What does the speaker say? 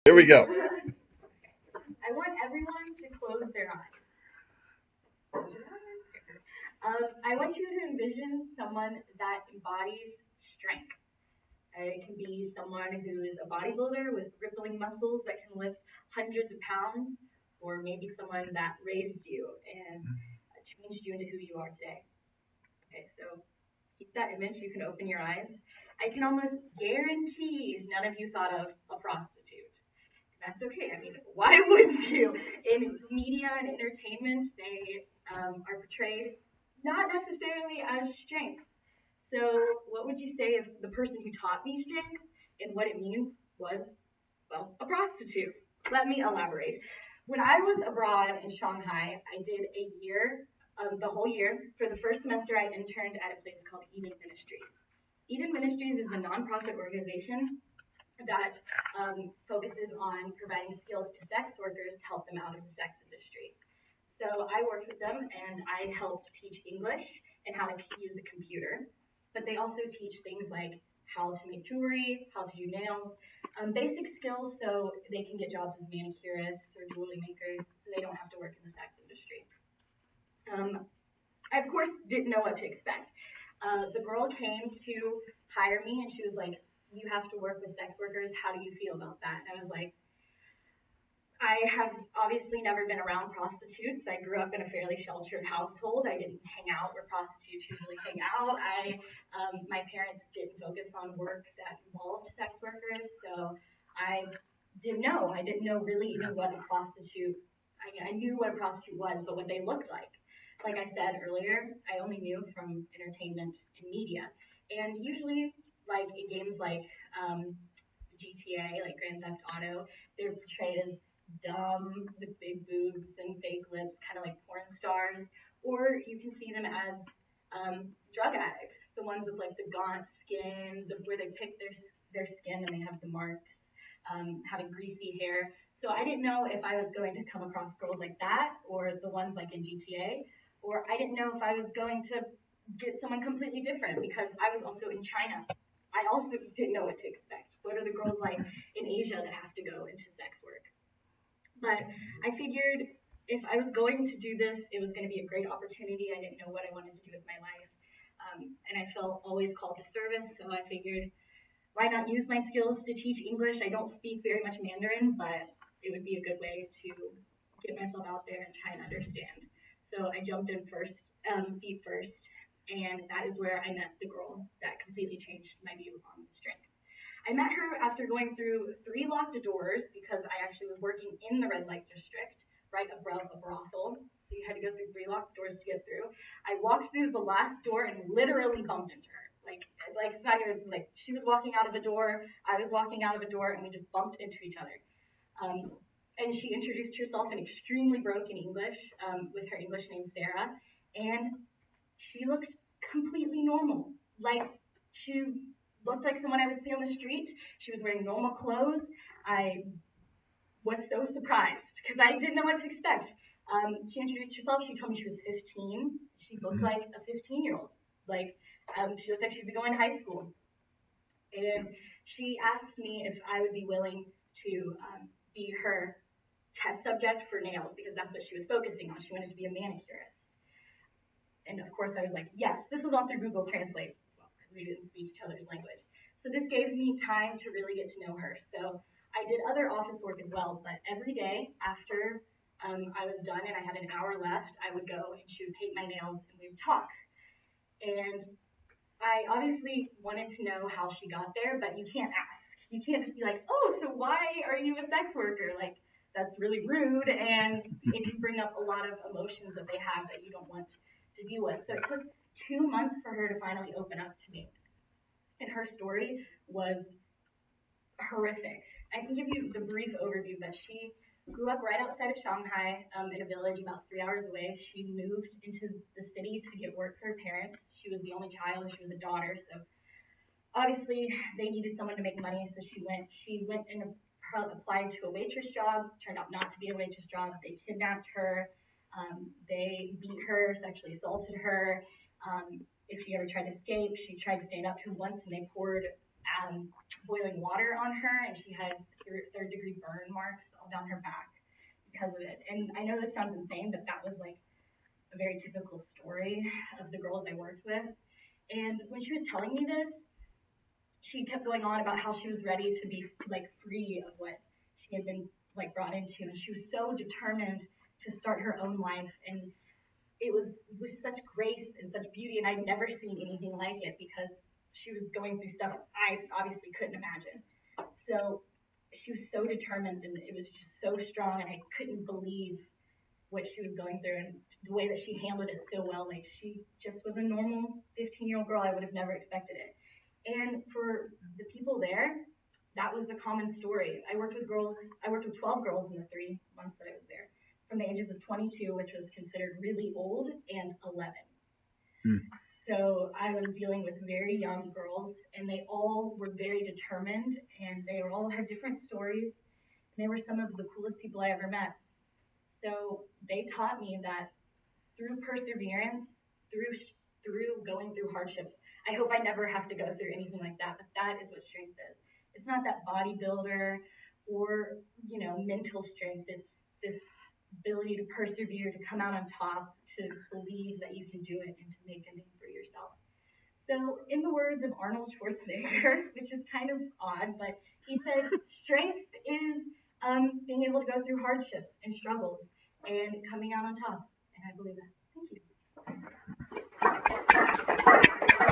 Here we go. I want everyone to close their eyes. I want you to envision someone that embodies strength. It can be someone who is a bodybuilder with rippling muscles that can lift hundreds of pounds, or maybe someone that raised you and changed you into who you are today. Okay, so keep that image. You can open your eyes. I can almost guarantee none of you thought of a prostitute. That's okay. I mean, why would you? In media and entertainment, they are portrayed not necessarily as strength. So, what would you say if the person who taught me strength and what it means was, well, a prostitute? Let me elaborate. When I was abroad in Shanghai, I did a year, the whole year. For the first semester, I interned at a place called Eden Ministries. Eden Ministries is a nonprofit organization that focuses on providing skills to sex workers to help them out of the sex industry. So I worked with them and I helped teach English and how to use a computer. But they also teach things like how to make jewelry, how to do nails, basic skills so they can get jobs as manicurists or jewelry makers so they don't have to work in the sex industry. I, of course, didn't know what to expect. The girl came to hire me and she was like, "You have to work with sex workers. How do you feel about that?" And I was like, I have obviously never been around prostitutes. I grew up in a fairly sheltered household. I didn't hang out where prostitutes usually hang out. My parents didn't focus on work that involved sex workers, so I didn't know. I didn't know really even what a prostitute. I knew what a prostitute was, but what they looked like. Like I said earlier, I only knew from entertainment and media, and usually, like in games like GTA, like Grand Theft Auto, they're portrayed as dumb with big boobs and fake lips, kind of like porn stars, or you can see them as drug addicts, the ones with like the gaunt skin, where they pick their skin and they have the marks, having greasy hair. So I didn't know if I was going to come across girls like that, or the ones like in GTA, or I didn't know if I was going to get someone completely different because I was also in China. I also didn't know what to expect. What are the girls like in Asia that have to go into sex work? But I figured if I was going to do this, it was going to be a great opportunity. I didn't know what I wanted to do with my life. And I felt always called to service. So I figured, why not use my skills to teach English? I don't speak very much Mandarin, but it would be a good way to get myself out there and try and understand. So I jumped in first, feet first. And that is where I met the girl that completely changed my view on strength. I met her after going through 3 locked doors because I actually was working in the red light district, right above a brothel. So you had to go through 3 locked doors to get through. I walked through the last door and literally bumped into her. Like it's not even like she was walking out of a door, I was walking out of a door, and we just bumped into each other. Um, and she introduced herself in extremely broken English, with her English name Sarah, and she looked completely normal. Like she looked like someone I would see on the street. She was wearing normal clothes. I was so surprised because I didn't know what to expect. She introduced herself. She told me she was 15. She looked like a 15-year-old. Like she looked like she'd be going to high school. And she asked me if I would be willing to be her test subject for nails because that's what she was focusing on. She wanted to be a manicurist. And of course, I was like, yes, this was all through Google Translate as well, because we didn't speak each other's language. So this gave me time to really get to know her. So I did other office work as well, but every day after I was done and I had an hour left, I would go and she would paint my nails and we would talk. And I obviously wanted to know how she got there, but you can't ask. You can't just be like, oh, so why are you a sex worker? Like, that's really rude. And if you bring up a lot of emotions that they have that you don't want to deal with. So it took 2 months for her to finally open up to me. And her story was horrific. I can give you the brief overview, but she grew up right outside of Shanghai, in a village about 3 hours away. She moved into the city to get work for her parents. She was the only child. She was a daughter, so obviously they needed someone to make money. So she went and applied to a waitress job. Turned out not to be a waitress job. They kidnapped her. They beat her, sexually assaulted her. If she ever tried to escape, she tried to stand up to him once, and they poured boiling water on her, and she had third-degree burn marks all down her back because of it. And I know this sounds insane, but that was like a very typical story of the girls I worked with. And when she was telling me this, she kept going on about how she was ready to be like free of what she had been like brought into, and she was so determined to start her own life. And it was with such grace and such beauty, and I'd never seen anything like it because she was going through stuff I obviously couldn't imagine. So she was so determined, and it was just so strong, and I couldn't believe what she was going through and the way that she handled it so well. Like, she just was a normal 15-year-old girl. I would have never expected it. And for the people there, that was a common story. I worked with 12 girls in the 3 months that I was there, from the ages of 22, which was considered really old, and 11. So I was dealing with very young girls, and they all were very determined, and they all had different stories, and they were some of the coolest people I ever met. So they taught me that through perseverance, through going through hardships, I hope I never have to go through anything like that, but that is what strength is. It's not that bodybuilder or, mental strength. It's this ability to persevere, to come out on top, to believe that you can do it, and to make a name for yourself. So, in the words of Arnold Schwarzenegger, which is kind of odd, but he said, strength is being able to go through hardships and struggles and coming out on top. And I believe that. Thank you.